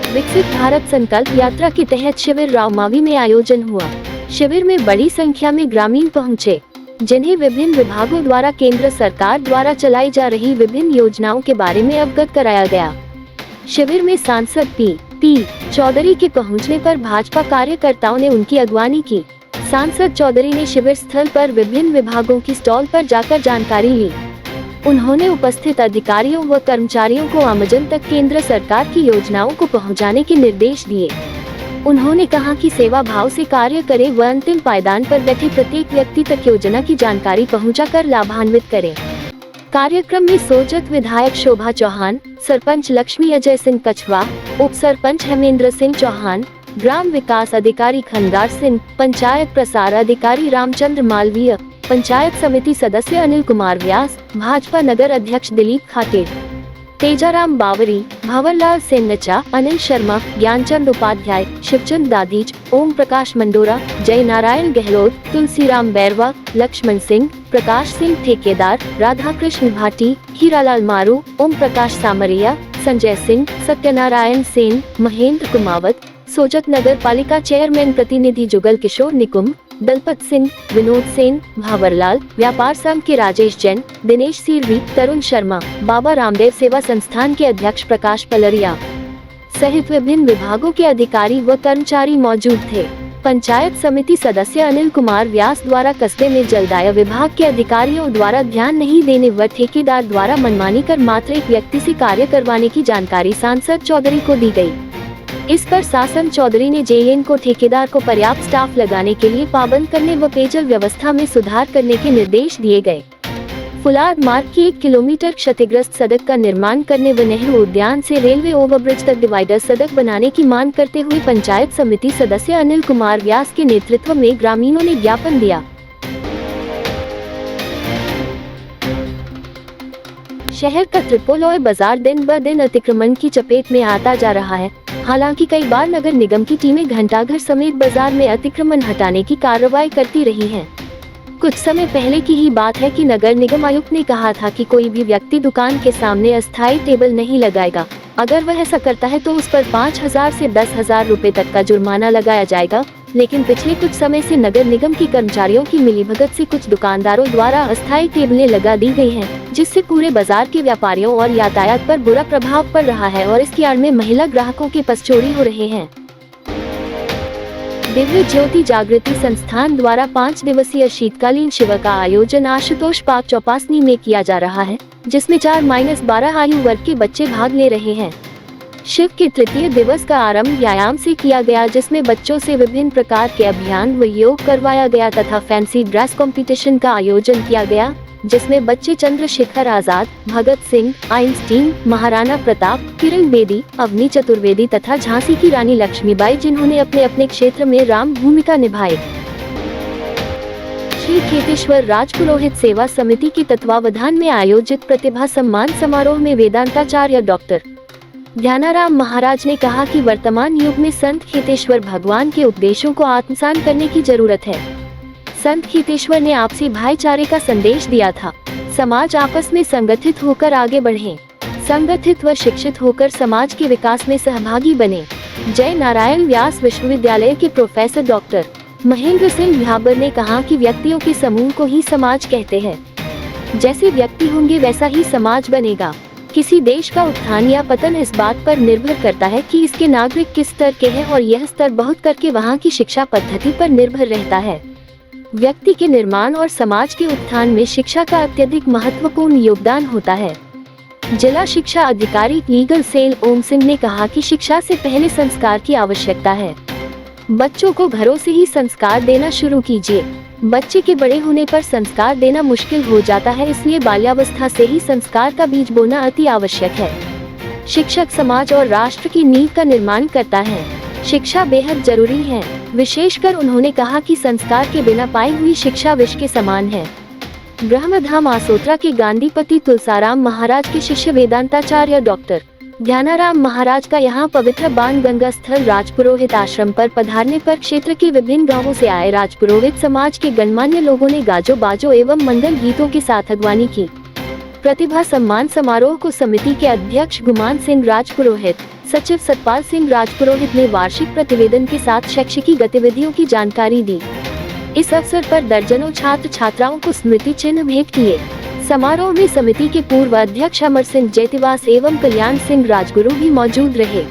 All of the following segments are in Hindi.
विकसित भारत संकल्प यात्रा के तहत शिविर रावमावी में आयोजन हुआ। शिविर में बड़ी संख्या में ग्रामीण पहुंचे, जिन्हें विभिन्न विभागों द्वारा केंद्र सरकार द्वारा चलाई जा रही विभिन्न योजनाओं के बारे में अवगत कराया गया। शिविर में सांसद पी चौधरी के पहुंचने पर भाजपा कार्यकर्ताओं ने उनकी अगवानी की। सांसद चौधरी ने शिविर स्थल पर विभिन्न विभागों की स्टॉल पर जाकर जानकारी ली। उन्होंने उपस्थित अधिकारियों व कर्मचारियों को आमजन तक केंद्र सरकार की योजनाओं को पहुंचाने के निर्देश दिए। उन्होंने कहा कि सेवा भाव से कार्य करें व अंतिम पायदान पर बैठे प्रत्येक व्यक्ति तक योजना की जानकारी पहुंचाकर लाभान्वित करें। कार्यक्रम में सोजत विधायक शोभा चौहान, सरपंच लक्ष्मी अजय सिंह कछवा, उप सरपंच हेमेंद्र सिंह चौहान, ग्राम विकास अधिकारी खंगार सिंह, पंचायत प्रसार अधिकारी रामचंद्र मालवीय, पंचायत समिति सदस्य अनिल कुमार व्यास, भाजपा नगर अध्यक्ष दिलीप खातिर, तेजाराम बावरी, भंवरलाल सेन्नचा, अनिल शर्मा, ज्ञानचंद उपाध्याय, शिवचंद दादीज, ओम प्रकाश मंडोरा, जय नारायण गहलोत, तुलसीराम बैरवा, लक्ष्मण सिंह, प्रकाश सिंह ठेकेदार, राधा कृष्ण भाटी, हीरालाल मारू, ओम प्रकाश सामरिया, संजय सिंह, सत्यनारायण सेन, महेंद्र कुमावत, सोजत नगर पालिका चेयरमैन प्रतिनिधि जुगल किशोर निकुम, दलपत सिंह, विनोद सेन, भावरलाल, व्यापार संघ के राजेश जैन, दिनेश सिरवी, तरुण शर्मा, बाबा रामदेव सेवा संस्थान के अध्यक्ष प्रकाश पलरिया सहित विभिन्न विभागों के अधिकारी व कर्मचारी मौजूद थे। पंचायत समिति सदस्य अनिल कुमार व्यास द्वारा कस्बे में जलदाय विभाग के अधिकारियों द्वारा ध्यान नहीं देने व ठेकेदार द्वारा मनमानी कर मात्र एक व्यक्ति से कार्य करवाने की जानकारी सांसद चौधरी को दी गई। इस पर शासन चौधरी ने जेएन को ठेकेदार को पर्याप्त स्टाफ लगाने के लिए पाबंद करने व पेयजल व्यवस्था में सुधार करने के निर्देश दिए गए। फुलाद मार्ग की 1 किलोमीटर क्षतिग्रस्त सड़क का निर्माण करने व नेहरू उद्यान से रेलवे ओवरब्रिज तक डिवाइडर सड़क बनाने की मांग करते हुए पंचायत समिति सदस्य अनिल कुमार व्यास के नेतृत्व में ग्रामीणों ने ज्ञापन दिया। शहर का त्रिपोलोय बाजार दिन ब दिन अतिक्रमण की चपेट में आता जा रहा है। हालांकि कई बार नगर निगम की टीमें घंटाघर समेत बाजार में अतिक्रमण हटाने की कार्रवाई करती रही हैं। कुछ समय पहले की ही बात है कि नगर निगम आयुक्त ने कहा था कि कोई भी व्यक्ति दुकान के सामने अस्थायी टेबल नहीं लगाएगा। अगर वह ऐसा करता है तो उस पर 5,000 से 10,000 रुपए तक का जुर्माना लगाया जाएगा। लेकिन पिछले कुछ समय से नगर निगम के कर्मचारियों की मिलीभगत से कुछ दुकानदारों द्वारा अस्थायी टेबलें लगा दी गई हैं, जिससे पूरे बाजार के व्यापारियों और यातायात पर बुरा प्रभाव पड़ रहा है और इसकी आड़ में महिला ग्राहकों के पसचोरी हो रहे हैं। दिव्य ज्योति जागृति संस्थान द्वारा 5 दिवसीय शीतकालीन शिविर का आयोजन आशुतोष पार्क चौपासनी में किया जा रहा है, जिसमें 4-12 आयु वर्ग के बच्चे भाग ले रहे हैं। शिविर के तृतीय दिवस का आरंभ व्यायाम से किया गया, जिसमें बच्चों से विभिन्न प्रकार के अभियान व योग करवाया गया तथा फैंसी ड्रेस कंपटीशन का आयोजन किया गया, जिसमें बच्चे चंद्रशेखर आजाद, भगत सिंह, आइंस्टीन, महाराणा प्रताप, किरण बेदी, अवनी चतुर्वेदी तथा झांसी की रानी लक्ष्मीबाई, जिन्होंने अपने अपने क्षेत्र में राम भूमिका निभाई। श्री खेतेश्वर राजपुरोहित सेवा समिति के तत्वावधान में आयोजित प्रतिभा सम्मान समारोह में वेदांताचार्य डॉक्टर ध्यानाराम महाराज ने कहा कि वर्तमान युग में संत खेतेश्वर भगवान के उपदेशों को आत्मसात करने की जरूरत है। संत खेतेश्वर ने आपसी भाईचारे का संदेश दिया था। समाज आपस में संगठित होकर आगे बढ़े, संगठित व शिक्षित होकर समाज के विकास में सहभागी बने। जय नारायण व्यास विश्वविद्यालय के प्रोफेसर डॉक्टर महेंद्र सिंह भाबर ने कहा कि व्यक्तियों के समूह को ही समाज कहते हैं। जैसे व्यक्ति होंगे वैसा ही समाज बनेगा। किसी देश का उत्थान या पतन इस बात पर निर्भर करता है कि इसके नागरिक किस स्तर के हैं, और यह स्तर बहुत करके वहाँ की शिक्षा पद्धति पर निर्भर रहता है। व्यक्ति के निर्माण और समाज के उत्थान में शिक्षा का अत्यधिक महत्वपूर्ण योगदान होता है। जिला शिक्षा अधिकारी लीगल सेल ओम सिंह ने कहा कि शिक्षा से पहले संस्कार की आवश्यकता है। बच्चों को घरों से ही संस्कार देना शुरू कीजिए। बच्चे के बड़े होने पर संस्कार देना मुश्किल हो जाता है, इसलिए बाल्यावस्था से ही संस्कार का बीज बोना अति आवश्यक है। शिक्षक समाज और राष्ट्र की नींव का निर्माण करता है। शिक्षा बेहद जरूरी है। विशेषकर उन्होंने कहा कि संस्कार के बिना पाई हुई शिक्षा विष के समान है। ब्रह्मधाम आसोत्रा के गांधीपति तुलसाराम महाराज के शिष्य वेदांताचार्य डॉक्टर ध्यानाराम महाराज का यहाँ पवित्र बाण गंगा स्थल राजपुरोहित आश्रम पर पधारने पर क्षेत्र के विभिन्न गांवों से आए राजपुरोहित समाज के गणमान्य लोगों ने गाजो बाजो एवं मंगल गीतों के साथ अगवानी की। प्रतिभा सम्मान समारोह को समिति के अध्यक्ष गुमान सिंह राजपुरोहित, सचिव सतपाल सिंह राजपुरोहित ने वार्षिक प्रतिवेदन के साथ शैक्षिकी गतिविधियों की जानकारी दी। इस अवसर पर दर्जनों छात्र छात्राओं को स्मृति चिन्ह भेंट किए। समारोह में समिति के पूर्व अध्यक्ष अमर सिंह जैतिवास एवं कल्याण सिंह राजगुरु भी मौजूद रहे।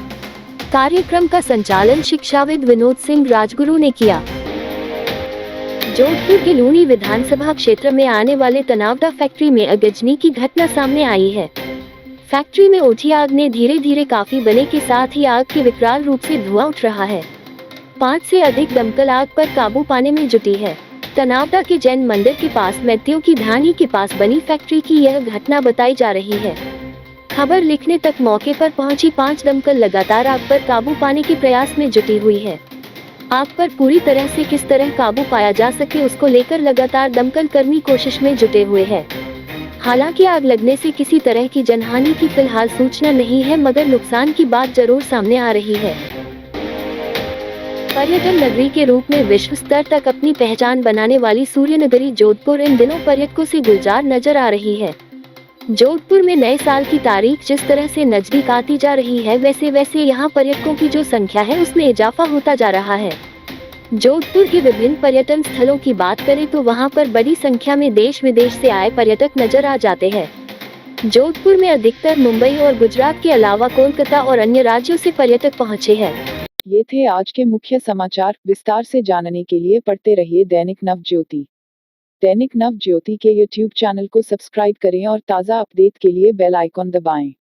कार्यक्रम का संचालन शिक्षाविद विनोद सिंह राजगुरु ने किया। जोधपुर के लूनी विधानसभा क्षेत्र में आने वाले तनावदा फैक्ट्री में अगजनी की घटना सामने आई है। फैक्ट्री में उठी आग ने धीरे धीरे काफी बनने के साथ ही आग के विकराल रूप से धुआं उठ रहा है। 5 से अधिक दमकल आग पर काबू पाने में जुटी है। तनावदा के जैन मंदिर के पास मैत्यों की ढाणी के पास बनी फैक्ट्री की यह घटना बताई जा रही है। खबर लिखने तक मौके पर पहुंची 5 दमकल लगातार आग पर काबू पाने के प्रयास में जुटी हुई है। आग पर पूरी तरह से किस तरह काबू पाया जा सके उसको लेकर लगातार दमकल कर्मी कोशिश में जुटे हुए हैं। हालांकि आग लगने से किसी तरह की जनहानि की फिलहाल सूचना नहीं है, मगर नुकसान की बात जरूर सामने आ रही है। पर्यटन नगरी के रूप में विश्व स्तर तक अपनी पहचान बनाने वाली सूर्य नगरी जोधपुर इन दिनों पर्यटकों से गुलजार नजर आ रही है। जोधपुर में नए साल की तारीख जिस तरह से नजदीक आती जा रही है, वैसे वैसे यहाँ पर्यटकों की जो संख्या है उसमें इजाफा होता जा रहा है। जोधपुर के विभिन्न पर्यटन स्थलों की बात करें तो वहाँ पर बड़ी संख्या में देश विदेश से आए पर्यटक नजर आ जाते हैं। जोधपुर में अधिकतर मुंबई और गुजरात के अलावा कोलकाता और अन्य राज्यों से पर्यटक पहुँचे हैं। ये थे आज के मुख्य समाचार। विस्तार से जानने के लिए पढ़ते रहिए दैनिक नवज्योति। दैनिक नवज्योति के YouTube चैनल को सब्सक्राइब करें और ताज़ा अपडेट के लिए बेल आइकॉन दबाएं।